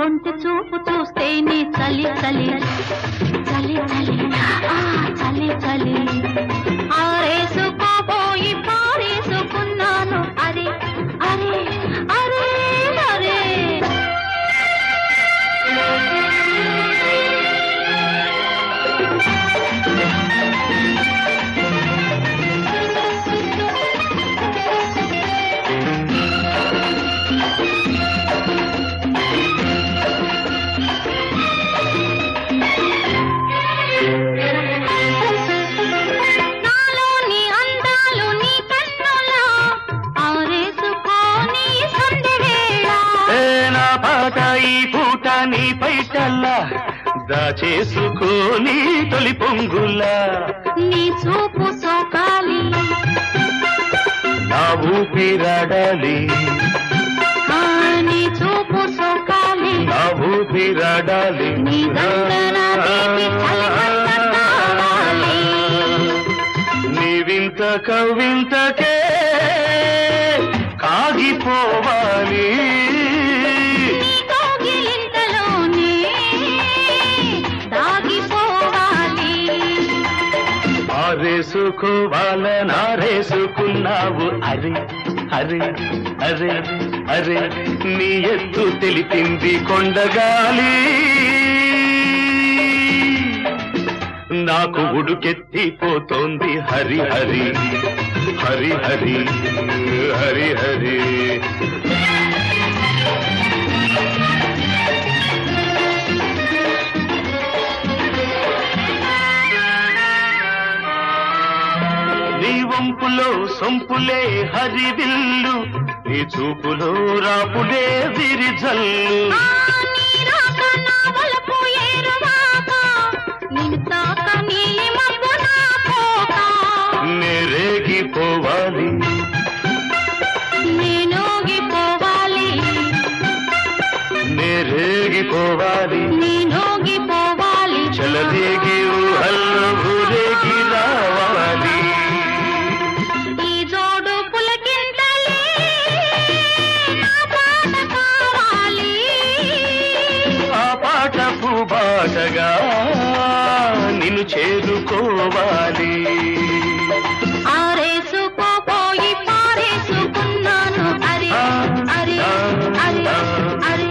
కొంటె చూపు చూస్తే నీ చలి చలి చలి చలి చలి చలి ఆరేసుకోపోయి పారేసుకున్నాను అరే అరే అరే అరే నీ పైటల్లా దాచేసుకోని తొలి పొంగులా నీ చూపు సోకాలి నా ఊపిరాడాలి నీ చూపు సోకాలి నా ఊపిరాడాలి నీ దండన నీ వింత కవింతకే కాగిపోవాలి ఆరేసుకోవాలనారేసుకున్నావు అరే అరే అరే అరే నీ ఎత్తు తెలిపింది కొండగాలి నాకు ఉడుకెత్తిపోతోంది హరి హరి హరి హరి హరి హరి నీ వంపులో సొంపులే హరివిల్లు నీ చూపులో రాపులే విరిజల్లు నేరేగిపోవాలి నేనోగిపోవాలి నేరేగిపోవాలి నేనోగిపోవాలి చలదేగి ఊహల్లో ఊరేగి రావాలి ఈ జోడు పులకింతలే నా పాట కావాలి ఆ పాట పూబాటగా నిన్ను చేరుకోవాలి ఆరేసుకోపోయి పారేసుకున్నాను అరే అరే అరే అరే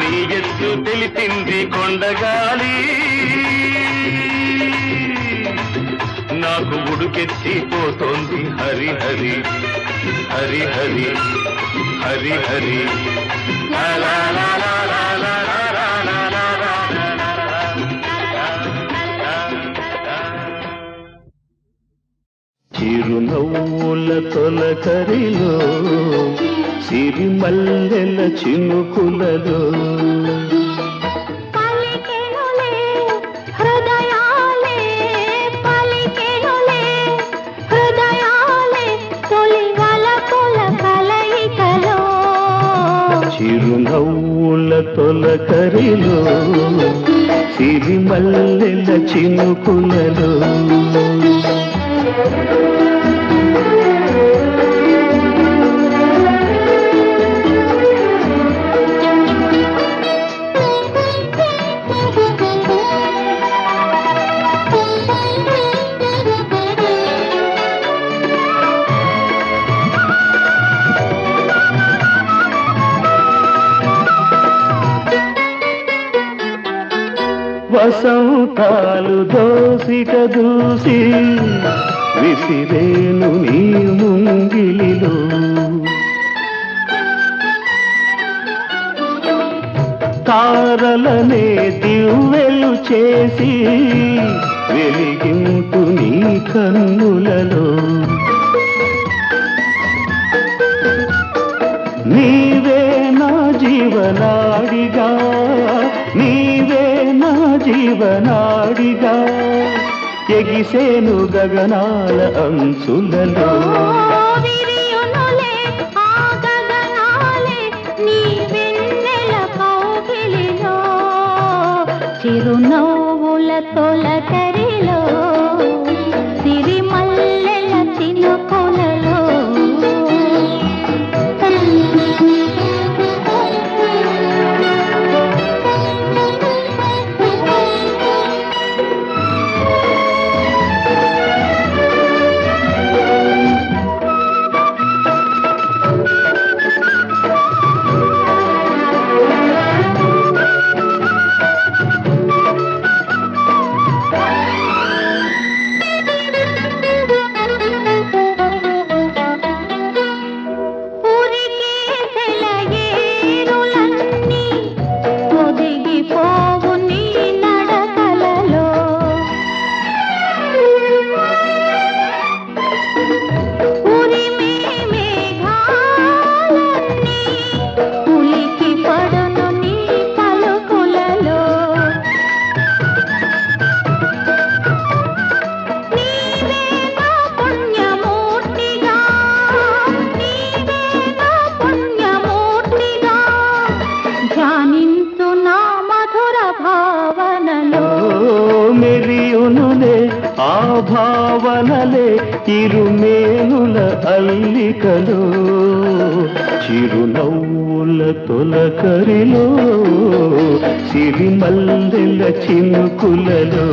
నీ ఎత్తు తెలిపింది కొండగాలి నాకు ఉడుకెత్తిపోతోంది హరి హరి హరి హరి హరి హరి లా లా లా లా లా లా లా లా లా లా చిరునవ్వుల తొలకరిలో సిరిమల్లెల చినుకులలో పలికెనులే హృదయాలే పలికెనులే హృదయాలే తొలి వలపుల కలయికలో చిరునవ్వుల తొలకరిలో సిరిమల్లెల చినుకులలో వసంతాలు దోసిక దూసి విసిరేను నీ ముంగిలిలో తారలనే దివ్వెలు చేసి వెలిగింటు నీ కన్నులలో నీవే నా జీవనాడిగా నీవే నా జీవనాడిగా ఎగిసేను గగనాల అంచులలో విరియునులే ఆ గగనాలే నీ వెన్నెల కౌగిలిలో చిరునవ్వుల తొలకరిలో సిరిమల్లెల చినుకులలో ఇరుమేనుల అల్లికలో చిరునవ్వుల తొలకరిలో సిరిమల్లెల చినుకులలో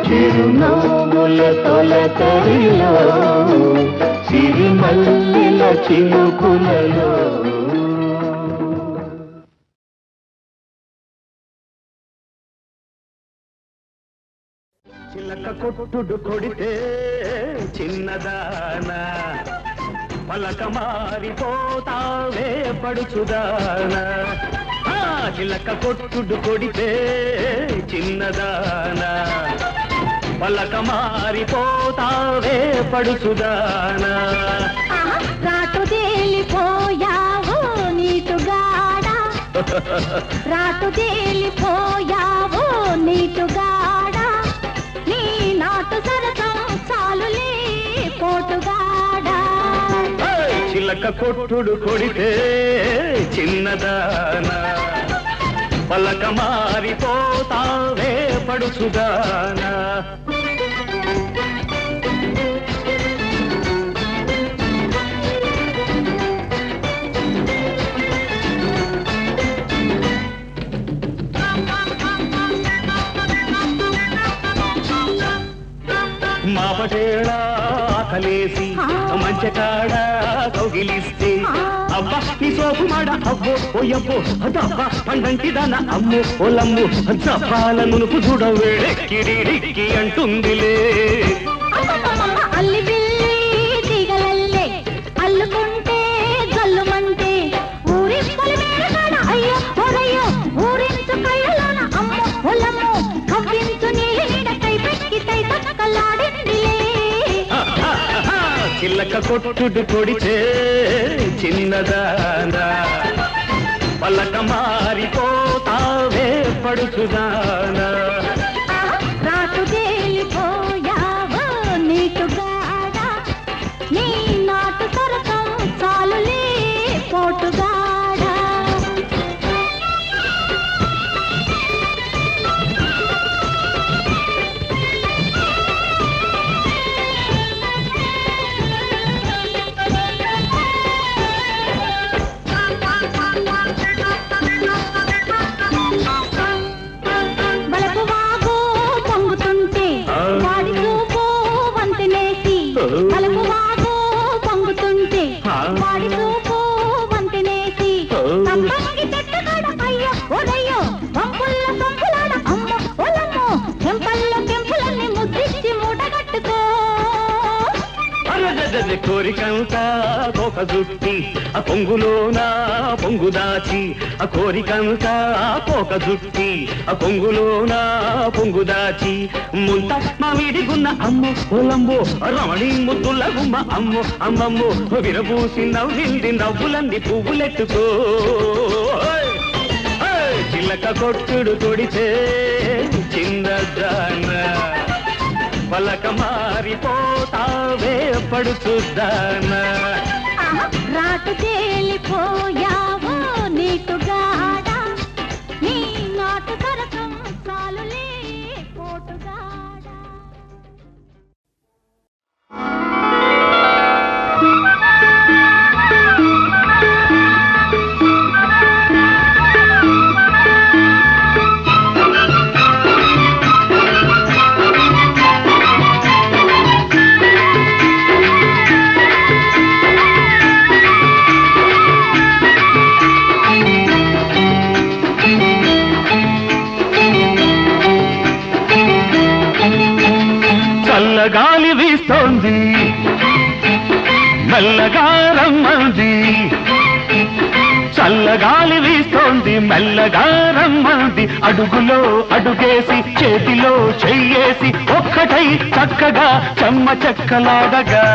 చిరునవ్వుల తొలకరిలో సిరిమల్లెల చినుకులలో చిలక కొట్టుడు కొడితే చిన్నదానా పలక మారిపోతావే పడుచుదానా చిలక కొట్టుడు కొడితే చిన్నదానా పలక మారిపోతావే పడుచుదానా రాటు తేలిపోయావు నీటుగాడా రాటు తేలిపోయావు నీటుగాడా నీ నాటు సరసం చాలులే పోటుగాడా చిలక కొట్టుడు కొడితే చిన్నదానా పలక మారిపోతావే పడుచుదానా మాపటేళ ఆకలేసి మంచకాడ కౌగిలిస్తే అబ్బా నీ సోపు మాడ అబ్బో ఓయబ్బో అదబ్బా పండంటి దాన అమ్మో ఓలమ్ము జపాల నునుపు చూడవేడెక్కిడిడిక్కి అంటుందిలే అల్లి బిల్లి దిగలల్లే అల్లుకుంటే జల్లుమంటే ఊరి పొలిమేరగాడ అయ్యో ఓరయ్యో ఊరించు కళ్ళలోన అమ్మో ఓలమ్మో కవ్వించు నీళ్ళ నీడ కై పెక్కి తై తక్కలాడిందిలే చిల్లక కొట్టుడు కొడితే చిన్నదానా పలక మారిపోతావే పడుచుదానా రాటు తేలిపోయావు నీటుగాడా నీ నాటు సరసం చాలులే పోటుగాడా కోరికంతా కోక జుట్టి ఆ పొంగులోనా పొంగు దాచి ఆ కోరికంతా కోక జుట్టి ఆ పొంగులోనా పొంగు దాచి ముంత మామిడిగున్న అమ్మో ఓలంబో రమణి ముద్దుల గుమ్మ అమ్మో అమ్మమ్మో విరబూసి నవ్వింది నవ్వులన్నీ పువ్వులెట్టుకో చిల్లక కొట్టుడు కొడితే చిన్నదానా పలక మారిపోతావే పడుచుదానా రాటు తేలిపోయావు నీటుగాడా నీ నాటు సరసం చాలులే పోటుగాడా గాలి వీస్తోంది మెల్లగా రమ్మంది చల్లగాలి వీస్తోంది మెల్లగా రమ్మంది అడుగులో అడుగేసి చేతిలో చెయ్యేసి ఒక్కటై చక్కగా చెమ్మ చెక్కలాడగా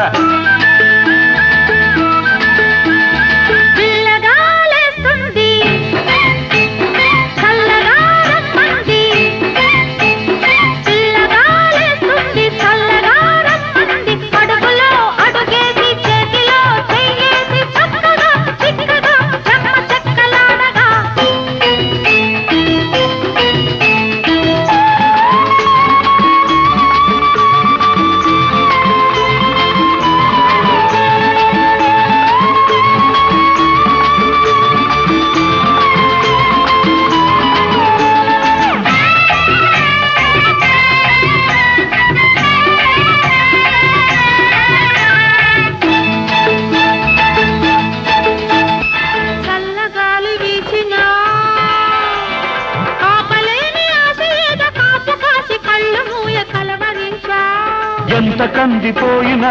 ఎంత కందిపోయినా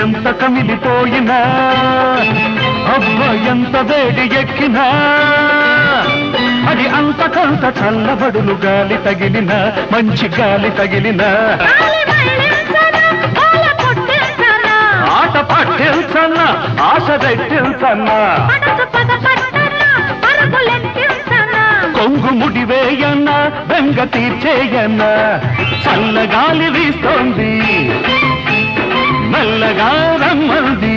ఎంత కమిలిపోయినా అబ్బ ఎంత వేడి ఎక్కినా అది అంతకంత చల్లబడులు గాలి తగిలిన మంచి గాలి తగిలిన ఆట పట్టిల్చన్నా ఆశ రెట్టిల్చన్నా కొంగు ముడివేయన్నా బెంగ తీర్చేయన్నా చల్లగాలి వీస్తోంది మెల్లగా రమ్మంది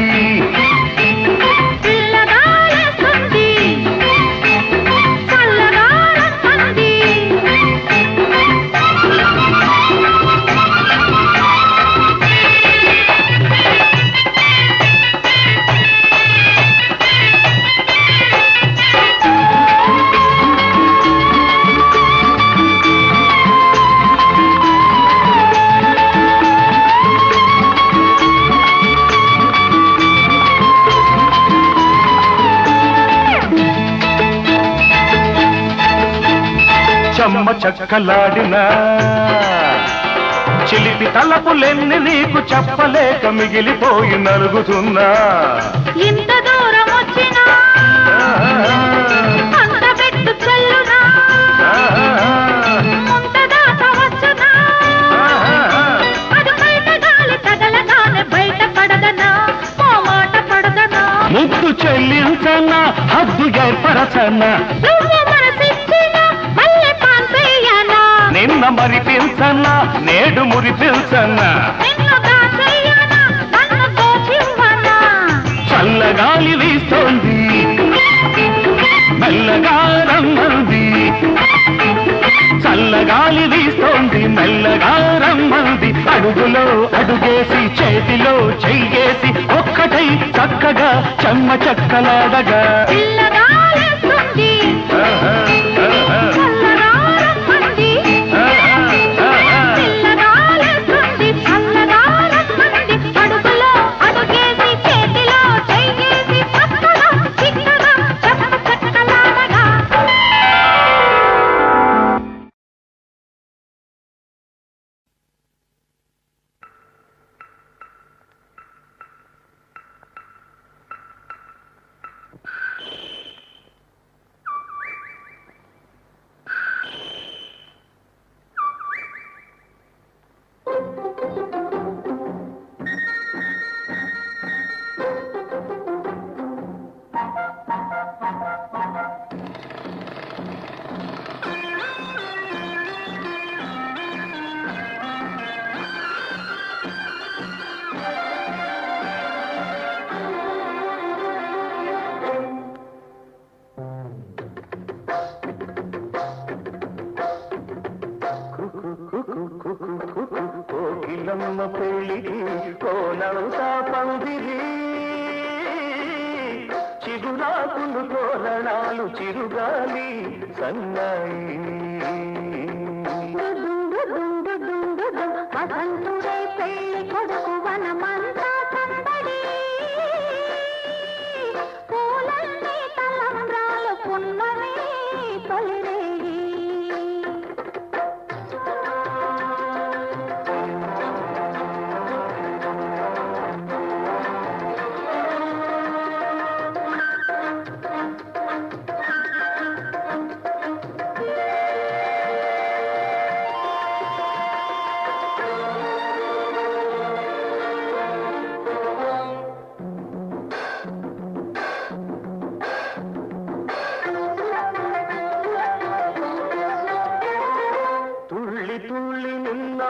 చెమ్మ చక్కలాడినా చిలిపి తలపులెన్ని నీకు చెప్పలేక మిగిలిపోయి నలుగుతున్నా ఇంత దూరం వచ్చినా అంత పెట్టు చెల్లునా ముంత దాకా వచ్చునా అది బయట గాలి తగలగానే బయట పడదనా ఓ మాట పడదనా ముద్దు చెల్లించన్నా హద్దు ఏర్పరచన్నా నిన్న మరి పిల్చన్నా నేడు మురి పిల్చన్నా చల్లగాలి వీస్తోంది మెల్లగా రమ్మంది చల్లగాలి వీస్తోంది మెల్లగా రమ్మంది అడుగులో అడుగేసి చేతిలో చెయ్యేసి ఒక్కటై చక్కగా చెమ్మ చక్కలాడగా కోకిలమ్మ పెళ్ళికి కోనవుతా పందిరి చిగురాకులు తోరణాలు చిరుగాలి సన్నాయి వసంతుడే పెళ్లి కొడుకు వనమంతా సందడి పూలన్నీ తలంబ్రాలు పున్నమి తొలిరేయి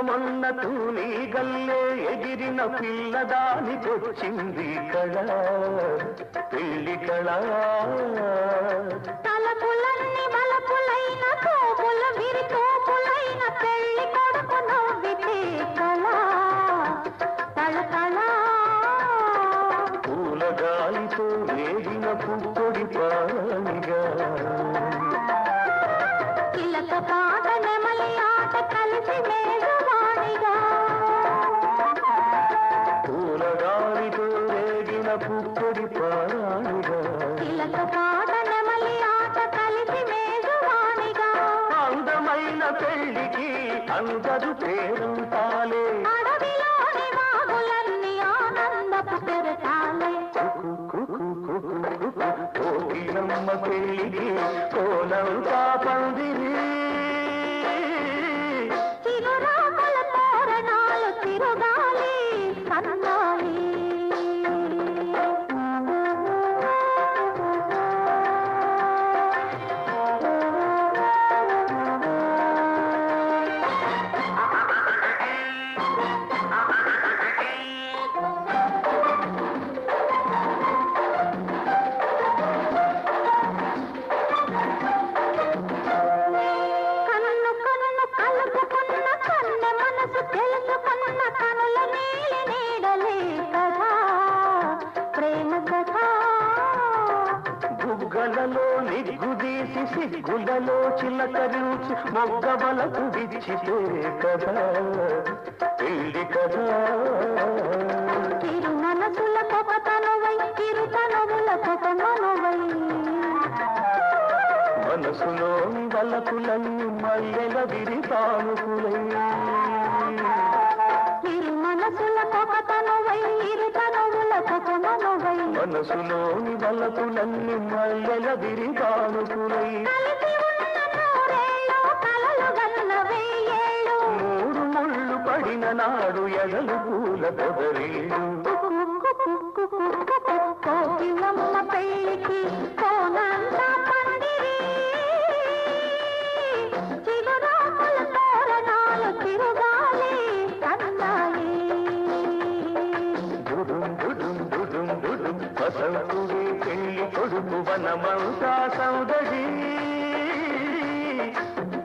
మొన్న తూని గల్లే ఎగిరిన పిల్లదాని వచ్చింది కళ పెళ్లి కళ తలపులన్నీ బలపులైన తోపుల విరి తోపులైన పెళ్లి కొడుకు నవ్వితే కళ తళతళ పూలగాలితో వేగిన పుప్పొడి పానిగా కిలక పాట నెమలి ఆట కలిసి మేఘవాణిగా పూలగాలితో వేగిన పుప్పొడి పానిగా కిలక పాట నెమలి ఆట కలిసి మేఘవాణిగా అందమైన పెళ్లికి అందరు పేరంటాలే అడవిలోని వాగులన్నీ ఆనందపు పెరటాలే కోకిలమ్మ పెళ్ళికి కోలంతా పందిరి చిగురాకుల తోరణాలు తిరుగాలి సన్నాయి తెలుసుకున్న కనుల నీలి నీడలే కదా ప్రేమ కథ బుగ్గలలో నిగ్గుదీసి సిగ్గులలో చిలకరించి మొగ్గబలకు విచ్చితే కదా పెళ్లి కదా తిరు మనసుల కొకతనువై తిరు తనువుల కొకమనువై మనసులోని వలపులన్నీ మల్లెల విరితానుకులై తిరు మనసుల కొకతనువై ఇరు తనువుల కొకమనువై మనసులోని వలపులన్నీ మల్లెల విరితానుకులై కలిసి ఉన్న నూరేళ్ళు కలలు గన్న వెయ్యేళ్ళు మూడు ముళ్ళు పడిన నాడు ఎదలు పూల పొదరీలు కోకిలమ్మ పెళ్ళికి కోనంతా పందిరి చిగురాకుల తోరణాలు తిరుగాలి సన్నాయి దుడుం దుడుం దుడుం దుడుం వసంతుడి పెళ్లి కొడుకు వనమంతా సౌదడి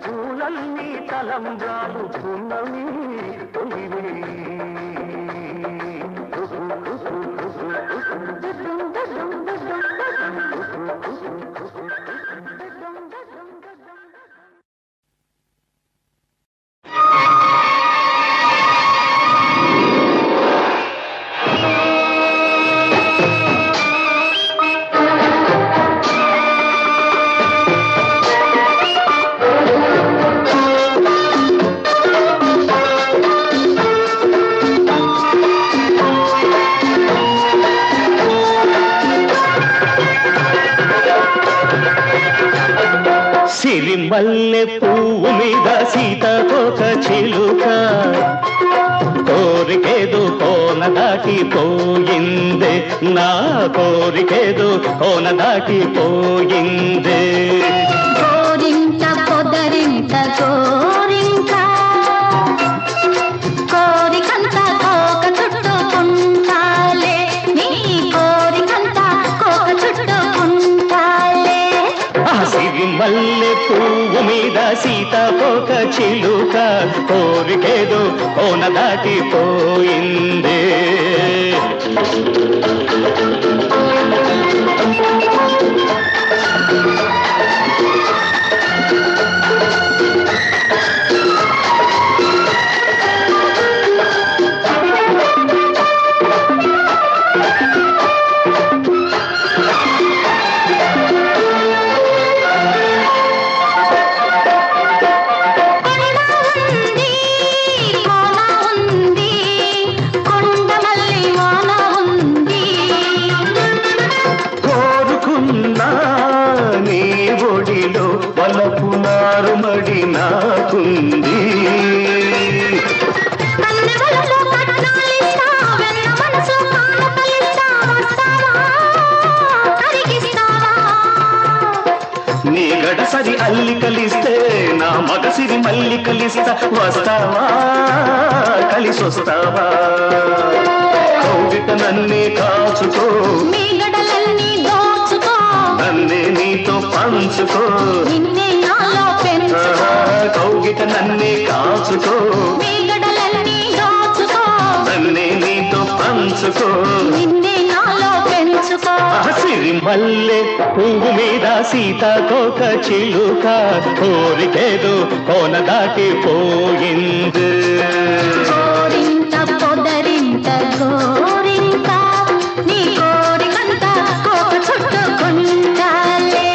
పూలన్నీ తలంబ్రాలు పున్నమి తొలివే సిరిమల్లె పువ్వు మీద సీతకొక చిలుక కోరికేదో కోన దాటిపోయిందే నా కోరికేదో కోన దాటిపోయిందే కోరింట పొదరింట కోరింట కోరికంత కోక చుట్టుకుంటాలే నీ కోరికంత కోక చుట్టుకుంటాలే సిరిమల్లె పువ్వు మీద సీతకొక చిలుక కోరికేదో కోన దాటిపోయిందే వలపునారుమడి నాకుంది నీ గడసరి అల్లికలిస్తే నా మగసిరి మల్లికలిస్తా వస్తావా కలిసొస్తావా కౌగిట నన్నే కాచుకో మీ గడలన్నీ దోచుకో నన్నే నీతో పంచుకో నిన్నే నాలో పెంచుకో కౌగిట నన్నే కాచుకో మీ గడలన్నీ దోచుకో నన్నే నీతో పంచుకో నిన్నే నాలో పెంచుకో సిరిమల్లె పువ్వు మీద సీతకొక చిలుక కోరికేదో కోన దాటిపోయింది కోరింట పొదరింట గోరింట నీ కోరికంత కోక చుట్టుకుంటాలే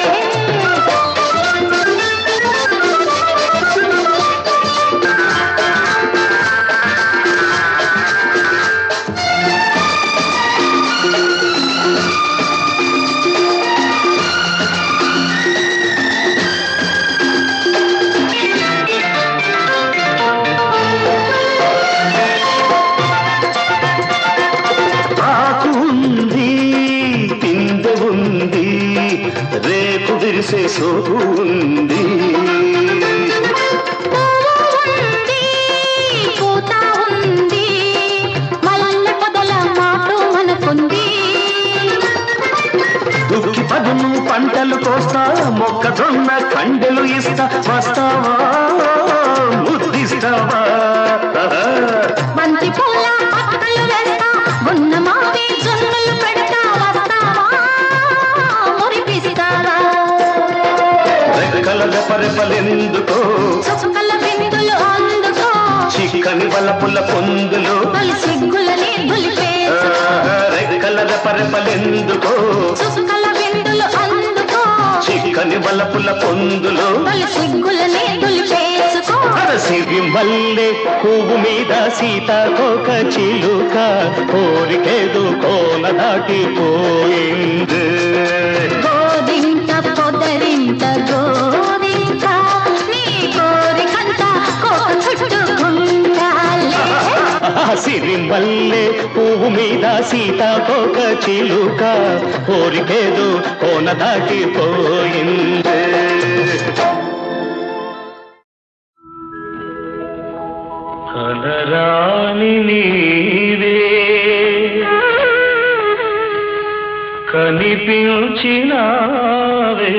సోకు ఉంది. పూత ఉంది, మల్లె పొదల మాటు మనకుంది. దుక్కి పదును పంటలు కోస్తా, మొక్కజొన్న కండెలు ఇస్తా, వస్తావా ముద్దిస్తావా? బంతి పూల పక్కలు వేస్తా, ఉన్న మావి జొన్నలు పెడతా, వస్తావా మురిపిస్తావా? రెక్కల రెపరెపలెందుకో, చుక్కల బిందులు అందుకో, చిక్కని వలపుల పొందులు, తొలి సిగ్గులని దులిపేసుకో. రెక్కల రెపరెపలెందుకో, చుక్కల బిందులు అందుకో, చిక్కని వలపుల పొందులు, తొలి సిగ్గులని దులిపేసుకో. అరసివి మల్లె పువ్వు మీద సీతాకోక చిలుక, కోరికేదు కోన దాటిపోయింది. గోరింట పొదరింట గోరింట, నీ కోరికంతా కోక చుట్టుకుంటాలే. సిరి మల్లె పువ్వు మీద సీతాకోక చిలుక, కోరికేదు కోన దాటిపోయింది. కలరాని నీవే కనిపించినావే,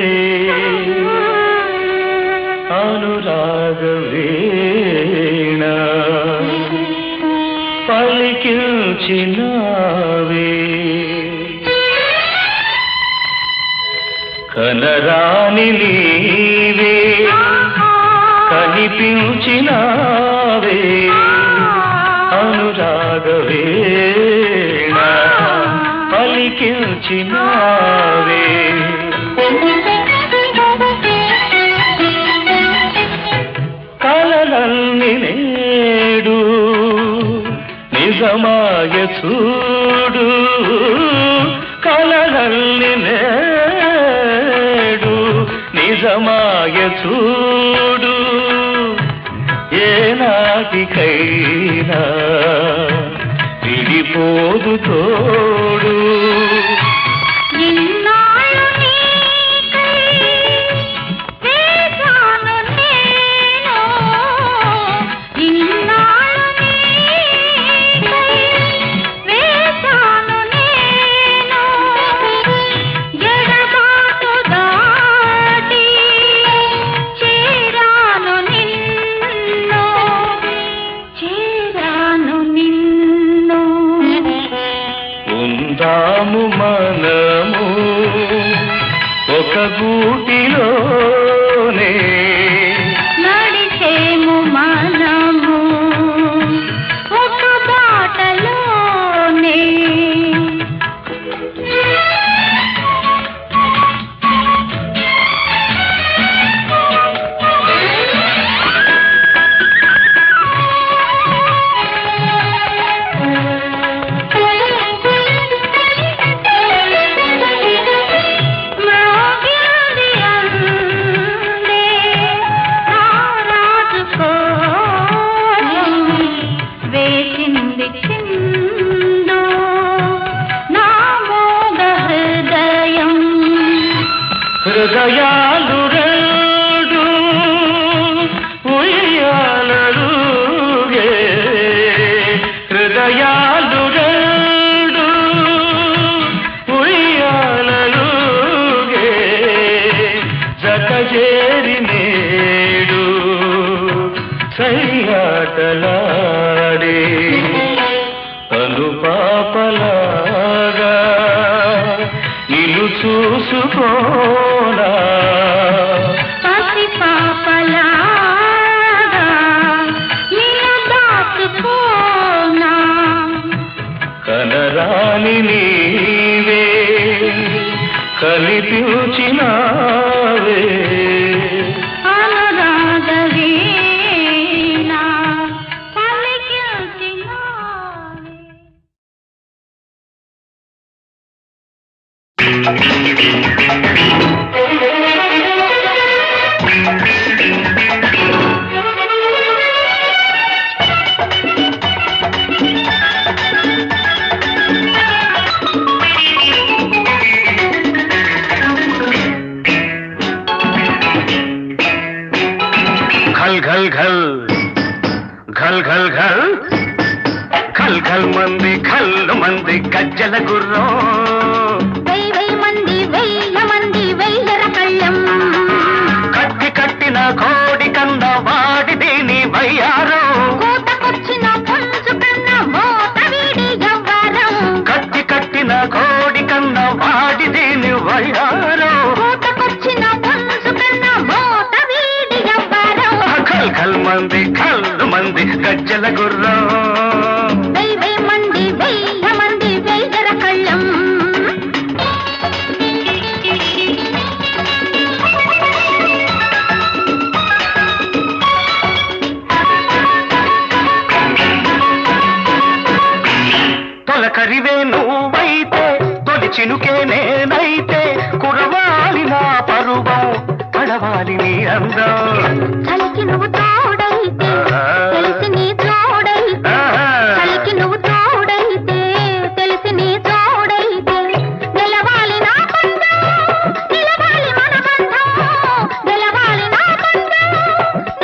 అనురాగవీణ పలికించినావే. కలరాని నీవే కనిపించినావే, అనురాగవీణ పలికించినావే. కలలన్ని నేడు నిజమాయ చూడు, కలలన్ని నేడు నిజమాయ చూడు, ఏనాటికైనా విడిపోదు తోడు. ఇన్నాళ్ళు నీకై వేచాను నేను, ఇన్నాళ్ళు నీకై వేచాను నేను, ఎడబాటు దాటి చేరాను నిన్ను, చేరాను నిన్ను. ఉందాము మనము ఒక గూటిలోనే, నడిచేము మనము ఒక బాటలోనే. మ్రోగింది అందే నా రాజు కోసం, వేసింది చిందు నా మోగ హృదయం. హృదయాలు రెండు ఉయ్యాలలుగే, హృదయాలు రెండు ఉయ్యాలలుగే, జత చేరి నేడు సయ్యాటలాడే, అనుపాపలాగా నిన్ను చూసుకోనా, పసి పాపలాగా నిన్ను దాచుకోనా. కనరాని నీవే కనిపించినావే, అనురాగవీణ పలికించినావే. ఘల్ ఘల్ ఘల్ ఘల్ ఘల్ ఘల్ ఘల్ ఘల్ మంది గజ్జల గుర్రం వెయ్యి మంది వెయ్యర కళ్ళం కత్తి కట్టిన కోడి కన్న వాడి దీని వయ్యారం కోతకొచ్చిన పుంజు కన్న మోత వీడి ఎవ్వరం కత్తి కట్టిన కోడి కన్న వాడి దీని వయ్యారం కోతకొచ్చిన పుంజు కన్న మోత వీడి ఎవ్వరం ఘల్ ఘల్ మంది గజ్జల గుర్రం వెయ్యి మంది వెయ్యర కళ్ళం తొలకరివే నువ్వైతే తొలి చినుకే నేనైతే కురవాలి నా పరువం పడవాలి నీ అందం చలికి నువ్వు తోడైతే తెలిసి నీ తోడైతే చలికి నువ్వు తోడైతే తెలిసి నీ తోడైతే నిలవాలి నా బంధం నిలవాలి మన బంధం నిలవాలి నా బంధం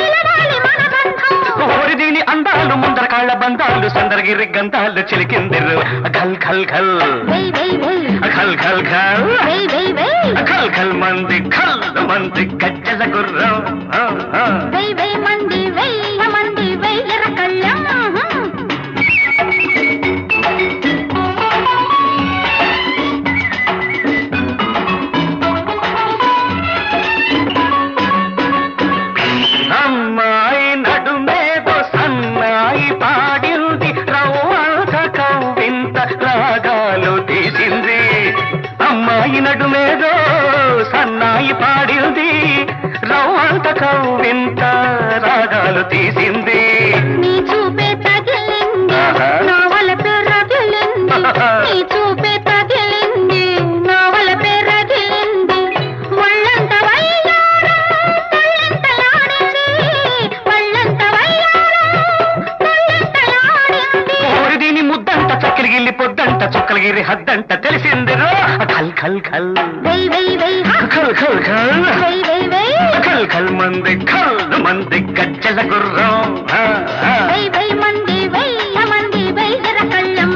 నిలవాలి మన బంధం ఓరి దీని అందాలు ముందర కాళ్ళ బంధాలు సందరగిరి గంధాలు చిలికిందిరు ఘల్ ఘల్ ఘల్ వెయ్యి ఘల్ ఘల్ ఘల్ వెయ్యి ఘల్ ఘల్ మంది గజ్జల గుర్రం వెయ్యి మంది వెయ్యర కళ్ళం అమ్మాయి నడుమేదో సన్నాయి పాడింది రవ్వంత కవ్వింత రాగాలు తీసింది అమ్మాయి నడుమేదో సన్నాయి పాడింది రవ్వంత కవ్వింత రాగాలు తీసింది నీ చూపే తగిలింది నా వలపే రగిలింది నీ చూపే తగిలింది నా వలపే రగిలింది ఒళ్ళంత వయ్యారం తొళ్ళంతలాడింది ఒళ్ళంత వయ్యారం తొళ్ళంతలాడింది ఓరి దీని ముద్దంట చక్కలిగిల్లి పొద్దంట చుక్కలగిరి హద్దంట తెలిసింది ఘల్ ఘల్ ఘల్ వెయ్యి ఘల్ ఘల్ ఘల్ వెయ్యి ఘల్ ఘల్ మంది గజ్జల గుర్రం వెయ్యి మంది వెయ్యర కళ్ళం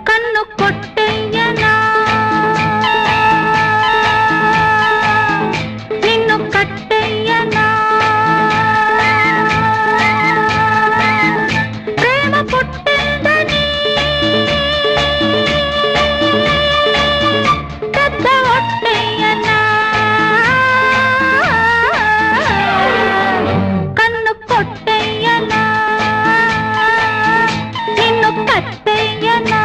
కన్ను కొట్టయ్యనా నిన్ను కట్టయ్యనా ప్రేమ పుట్టిందని పెద్ద ఒట్టయ్యనా కన్ను కొట్టయ్యనా నిన్ను కట్టయ్యనా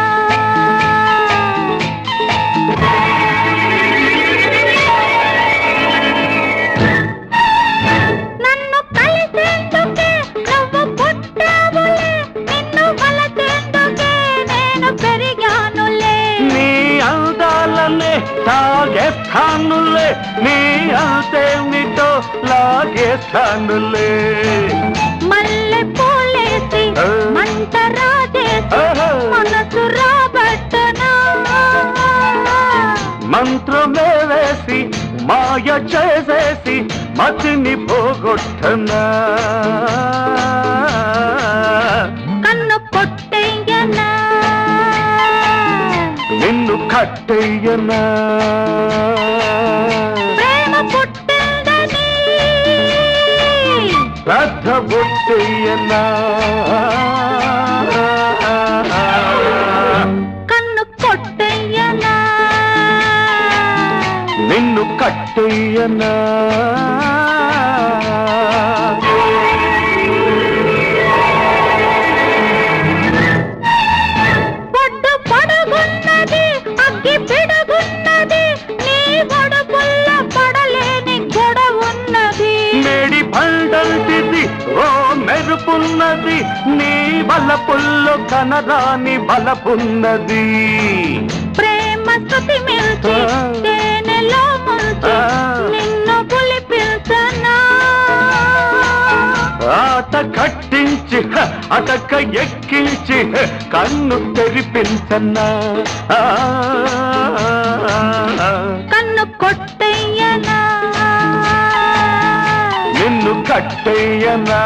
నన్ను కలిసేందుకే నువ్వు పుట్టావులే నిన్ను వలసేందుకే నేను పెరిగానులే నీ అందాలనే తాగేస్తానులే నీ అంతేమిటో లాగేస్తానులే మల్లె పూలేసి మంట రాజేసి మనసు రాబట్టనా మంత్రమే వేసి మాయ చేసేసి మతిని పోగొట్టనా కన్ను కొట్టయ్యనా నిన్ను కట్టయ్యనా ప్రేమ పుట్టిందని పెద్ద బొట్టయ్యనా కన్ను కొట్టయ్యనా నిన్ను కట్టయ్యనా పొడ్డు పొడుగున్నది అగ్గి పిడుగున్నది నీ ఒడుపుల్లో వలపున్నది నీ వలపుల్లో కనరాని బలపున్నది ప్రేమ స్తుతి మిల్చి తేనెలో ముంచి నిన్ను పులిపించనా ఆట కట్టించి అటక ఎక్కించి కన్ను తెరిపించన్నా కన్ను కొట్టయ్యనా నిన్ను కట్టయ్యనా